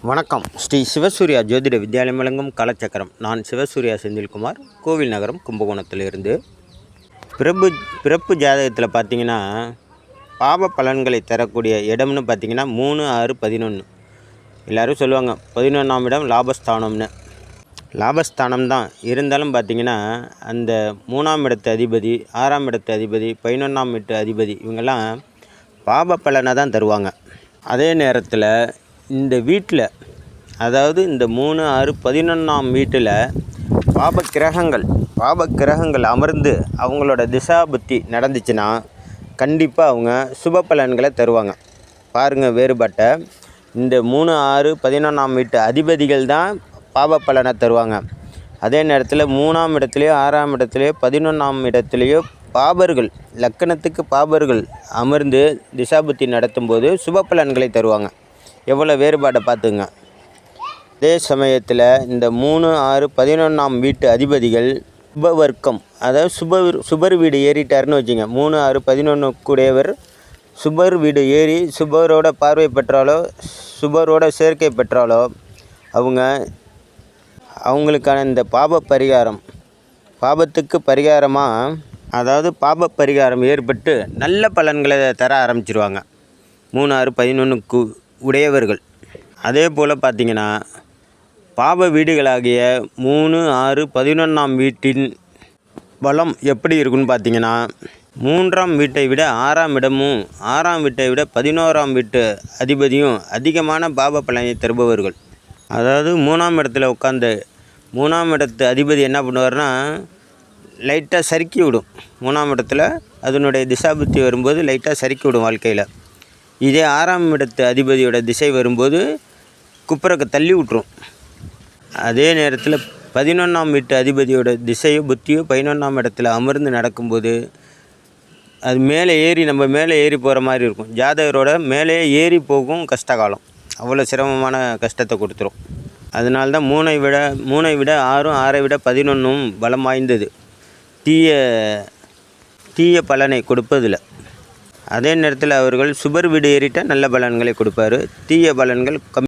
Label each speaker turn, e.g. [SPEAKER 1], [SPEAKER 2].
[SPEAKER 1] வணக்கம். ஸ்ரீ சிவசூர்யா ஜோதிட வித்யாலயம் வழங்கும் காலச்சக்கரம். நான் சிவசூர்யா செந்தில்குமார், கோவில் நகரம், கும்பகோணத்திலிருந்து. பிறப்பு ஜாதகத்தில் பார்த்திங்கன்னா பாவ பலன்களை தரக்கூடிய இடம்னு பார்த்திங்கன்னா 3, 6, 11. எல்லோரும் சொல்லுவாங்க 11ஆம் இடம் லாபஸ்தானம்னு. லாபஸ்தானம் தான் இருந்தாலும் பார்த்திங்கன்னா அந்த 3ஆம் இடத்து அதிபதி, 6ஆம் இடத்து அதிபதி, 11ஆம் இடத்து அதிபதி இவங்கெல்லாம் பாவ பலனை தான் தருவாங்க. அதே நேரத்தில் இந்த வீட்டில், அதாவது இந்த 3, 6, 11ஆம் வீட்டில் பாப கிரகங்கள் அமர்ந்து அவங்களோட திசா புத்தி நடந்துச்சுன்னா கண்டிப்பாக அவங்க சுப பலன்களை தருவாங்க. பாருங்கள் வேறுபட்ட இந்த 3, 6, 11ஆம் வீட்டு அதிபதிகள் தான் பாப பலனை தருவாங்க. அதே நேரத்தில் 3ஆம் இடத்துலையோ 6ஆம் இடத்துலையோ 11ஆம் இடத்துலையோ பாபர்கள், லக்கணத்துக்கு பாபர்கள் அமர்ந்து திசாபுத்தி நடத்தும்போது சுப பலன்களை தருவாங்க. எவ்வளோ வேறுபாடை பார்த்துங்க. அதே சமயத்தில் இந்த 3, 6, 11ஆம் வீட்டு அதிபதிகள் சுபவர்க்கம், அதாவது சுபர் வீடு ஏறிட்டார்னு வச்சுங்க. 3, 6, 11 கூடியவர் சுபர் வீடு ஏறி சுபரோட பார்வை பெற்றாலோ சுபரோட சேர்க்கை பெற்றாலோ அவங்களுக்கான இந்த பாபத்துக்கு பரிகாரமாக, அதாவது பாப பரிகாரம் ஏற்பட்டு நல்ல பலன்களை தர ஆரம்பிச்சிருவாங்க 3, 6, 11 உடையவர்கள். அதே போல் பார்த்திங்கன்னா பாப வீடுகளாகிய 3, 6, 11ஆம் வீட்டின் பலம் எப்படி இருக்குன்னு பார்த்திங்கன்னா 3ஆம் வீட்டை விட 6ஆம் இடமும் 6ஆம் வீட்டை விட 11ஆம் வீட்டு அதிபதியும் அதிகமான பாப பலனை தருபவர்கள். அதாவது 3ஆம் இடத்துல உட்காந்து 3ஆம் இடத்து அதிபதி என்ன பண்ணுவார்னா லைட்டாக சறுக்கி விடும். 3ஆம் இடத்துல அதனுடைய திசாபுத்தி வரும்போது லைட்டாக சறுக்கி விடும் வாழ்க்கையில். இதே 6ஆம் இடத்து அதிபதியோட திசை வரும்போது குப்புறக்க தள்ளி விட்டுரும். அதே நேரத்தில் 11ஆம் வீட்டு அதிபதியோட திசையோ புத்தியோ 11ஆம் இடத்துல அமர்ந்து நடக்கும்போது அது நம்ம மேலே ஏறி போகிற மாதிரி இருக்கும். ஜாதகரோட மேலே ஏறி போகும் கஷ்டகாலம். அவ்வளோ சிரமமான கஷ்டத்தை கொடுத்துரும். அதனால தான் 3ஐ விட 6ம் 6ஐ விட 11ம் பலம் வாய்ந்தது தீய பலனை கொடுப்பதில்லை. அதே நேரத்தில் அவர்கள் சுபர் வீடு ஏறிட்டால் நல்ல பலன்களை கொடுப்பார். தீய பலன்கள்